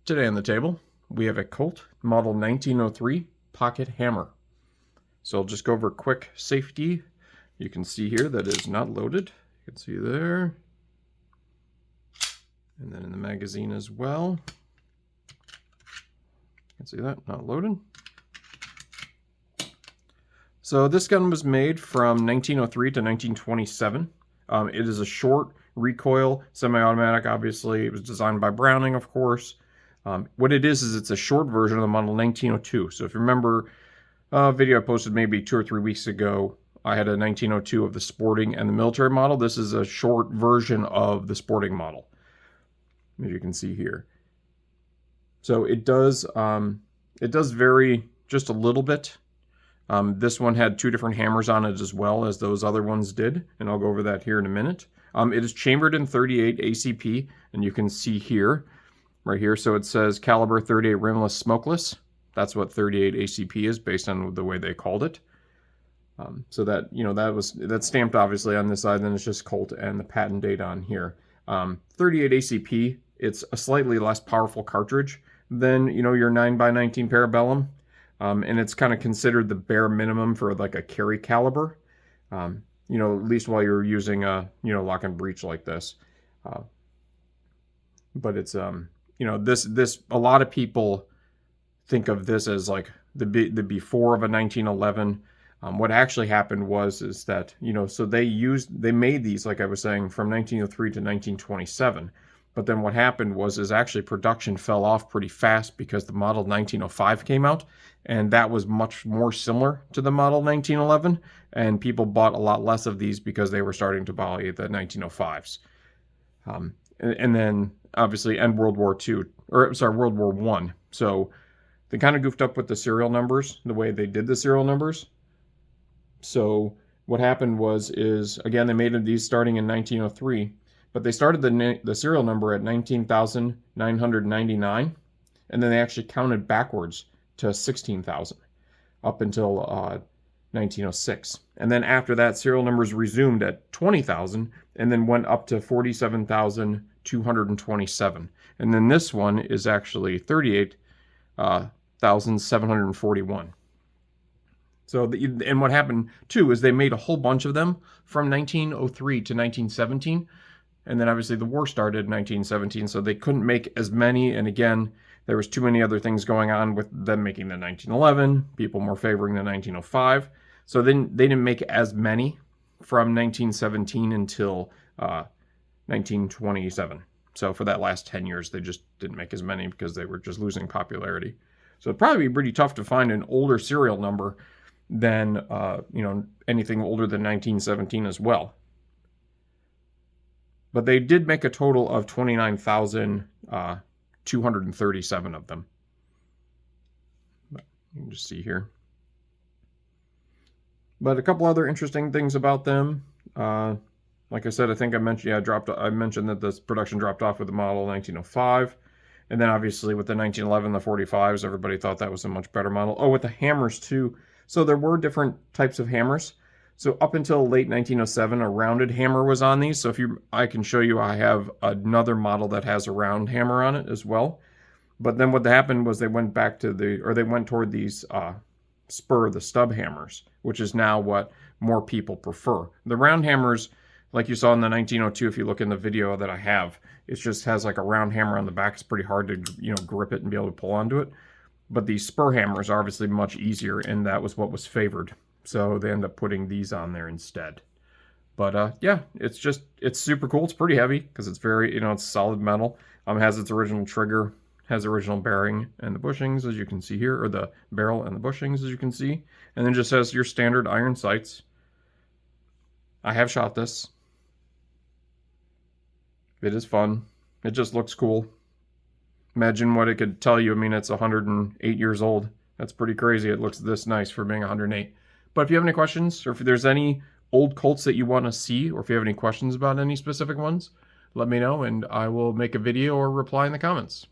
Today on the table, we have a Colt model 1903 pocket hammer. So I'll just go over quick safety. You can see here that it is not loaded. You can see there. And then in the magazine as well. You can see that, not loaded. So this gun was made from 1903 to 1927. It is a short recoil, semi-automatic, obviously. It was designed by Browning, of course. What it is it's a short version of the model 1902. So if you remember a video I posted maybe 2 or 3 weeks ago, I had a 1902 of the sporting and the military model. This is a short version of the sporting model, as you can see here. So it does vary just a little bit. This one had 2 different hammers on it as well as those other ones did, and I'll go over that here in a minute. It is chambered in 38 ACP, and you can see here, right here, so it says caliber 38 rimless smokeless. That's what 38 ACP is based on the way they called it. So that, you know, that's stamped obviously on this side, then it's just Colt and the patent date on here. 38 ACP, it's a slightly less powerful cartridge than, you know, your 9x19 Parabellum. And it's kind of considered the bare minimum for like a carry caliber. You know, at least while you're using a, you know, lock and breech like this. But it's, you know, this a lot of people think of this as like the before of a 1911. What actually happened is that, you know, so they made these, like I was saying, from 1903 to 1927. But then what happened is actually production fell off pretty fast because the model 1905 came out, and that was much more similar to the model 1911, and people bought a lot less of these because they were starting to buy the 1905s. And then obviously end World War II, or sorry, World War I. So they kind of goofed up with the serial numbers, the way they did the serial numbers. So what happened is again, they made these starting in 1903, but they started the serial number at 19,999, and then they actually counted backwards to 16,000 up until 1906. And then after that, serial numbers resumed at 20,000 and then went up to 47,227. And then this one is actually 38,741. So, and what happened too is they made a whole bunch of them from 1903 to 1917. And then obviously the war started in 1917, so they couldn't make as many. And again, there was too many other things going on with them making the 1911, people more favoring the 1905. So then they didn't make as many from 1917 until 1927. So for that last 10 years, they just didn't make as many because they were just losing popularity. So it'd probably be pretty tough to find an older serial number than, you know, anything older than 1917 as well. But they did make a total of 29,237 of them. But you can just see here. But a couple other interesting things about them. Like I said, I think I mentioned, I mentioned that this production dropped off with the model 1905. And then obviously with the 1911, the 45s, everybody thought that was a much better model. Oh, with the hammers too. So there were different types of hammers. So up until late 1907, a rounded hammer was on these. So I can show you, I have another model that has a round hammer on it as well. But then what happened was they went back to they went toward these the stub hammers, which is now what more people prefer. The round hammers, like you saw in the 1902, if you look in the video that I have, it just has like a round hammer on the back. It's pretty hard to, you know, grip it and be able to pull onto it. But these spur hammers are obviously much easier, and that was what was favored. So they end up putting these on there instead. But yeah, it's super cool. It's pretty heavy because it's very, you know, it's solid metal. It has its original trigger, has original bearing and the bushings, as you can see here, or the barrel and the bushings, as you can see. And then just has your standard iron sights. I have shot this. It is fun. It just looks cool. Imagine what it could tell you. I mean, it's 108 years old. That's pretty crazy. It looks this nice for being 108. But if you have any questions, or if there's any old Colts that you want to see, or if you have any questions about any specific ones, let me know, and I will make a video or reply in the comments.